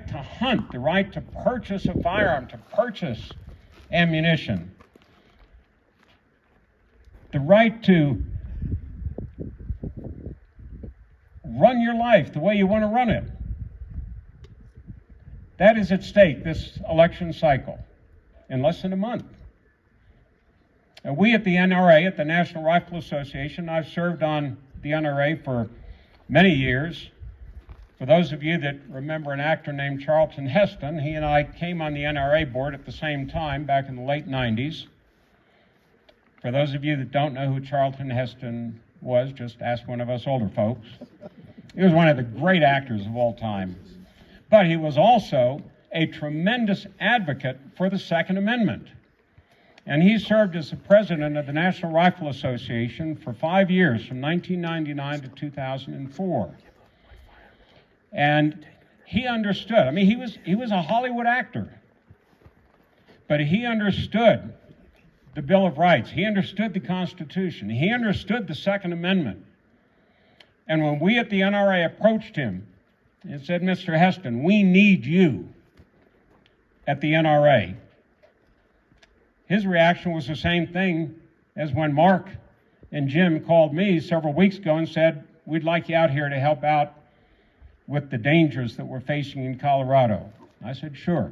to hunt, the right to purchase a firearm, to purchase ammunition, the right to run your life the way you want to run it. That is at stake this election cycle in less than a month. And we at the NRA, at the National Rifle Association, I've served on the NRA for many years. For those of you that remember an actor named Charlton Heston, he and I came on the NRA board at the same time back in the late 90s. For those of you that don't know who Charlton Heston was, just ask one of us older folks. He was one of the great actors of all time. But he was also a tremendous advocate for the Second Amendment. And he served as the president of the National Rifle Association for 5 years, from 1999 to 2004. And he understood. I mean, he was a Hollywood actor, but he understood the Bill of Rights. He understood the Constitution. He understood the Second Amendment. And when we at the NRA approached him and said, Mr. Heston, we need you at the NRA, his reaction was the same thing as when Mark and Jim called me several weeks ago and said, we'd like you out here to help out with the dangers that we're facing in Colorado. I said, sure.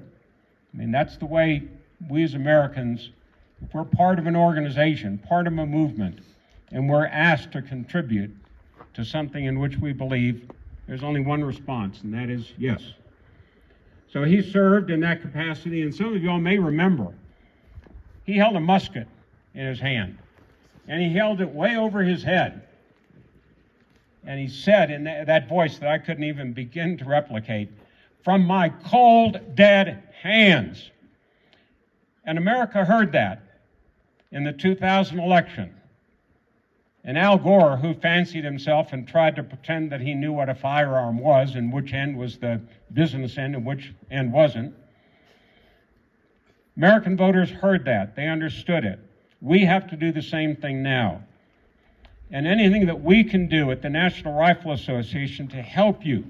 I mean, that's the way we as Americans, if we're part of an organization, part of a movement, and we're asked to contribute to something in which we believe, there's only one response, and that is yes. So he served in that capacity, and some of you all may remember, he held a musket in his hand, and he held it way over his head. And he said in that voice that I couldn't even begin to replicate, from my cold, dead hands. And America heard that in the 2000 election. And Al Gore, who fancied himself and tried to pretend that he knew what a firearm was and which end was the business end and which end wasn't, American voters heard that. They understood it. We have to do the same thing now. And anything that we can do at the National Rifle Association to help you,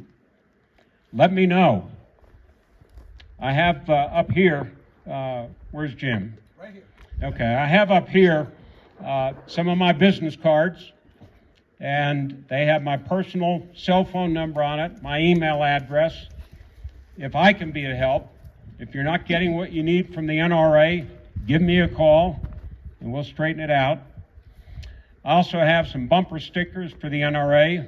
let me know. I have up here, where's Jim? Right here. Okay, I have up here some of my business cards, and they have my personal cell phone number on it, my email address. If I can be of help, if you're not getting what you need from the NRA, give me a call, and we'll straighten it out. I also have some bumper stickers for the NRA,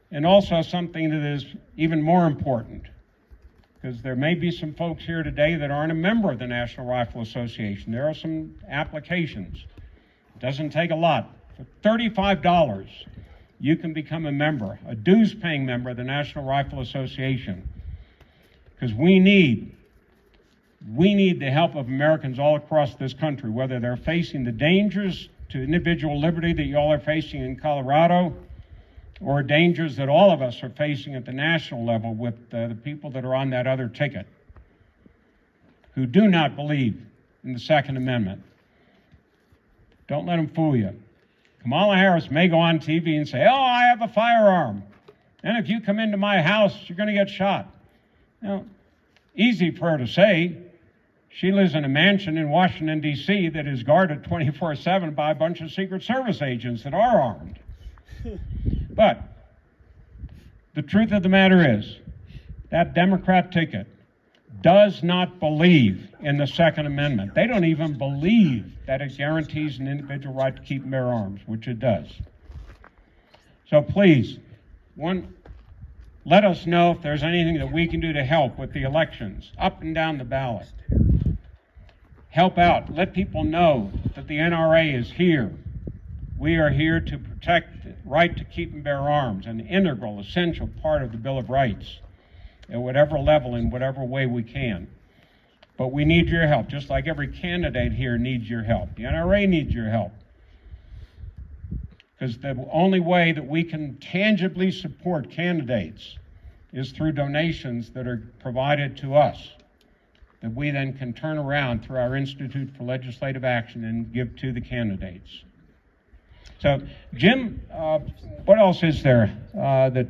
and also something that is even more important, because there may be some folks here today that aren't a member of the National Rifle Association. There are some applications. It doesn't take a lot. For $35, you can become a member, a dues-paying member of the National Rifle Association, because we need the help of Americans all across this country, whether they're facing the dangers to individual liberty that y'all are facing in Colorado, or dangers that all of us are facing at the national level with the people that are on that other ticket, who do not believe in the Second Amendment. Don't let them fool you. Kamala Harris may go on TV and say, oh, I have a firearm, and if you come into my house, you're going to get shot. Now, easy for her to say. She lives in a mansion in Washington, D.C. that is guarded 24/7 by a bunch of Secret Service agents that are armed. But the truth of the matter is, that Democrat ticket does not believe in the Second Amendment. They don't even believe that it guarantees an individual right to keep and bear arms, which it does. So please, let us know if there's anything that we can do to help with the elections, up and down the ballot. Help out. Let people know that the NRA is here. We are here to protect the right to keep and bear arms, an integral, essential part of the Bill of Rights, at whatever level, in whatever way we can. But we need your help, just like every candidate here needs your help. The NRA needs your help. Because the only way that we can tangibly support candidates is through donations that are provided to us, that we then can turn around through our Institute for Legislative Action and give to the candidates. So, Jim, what else is there that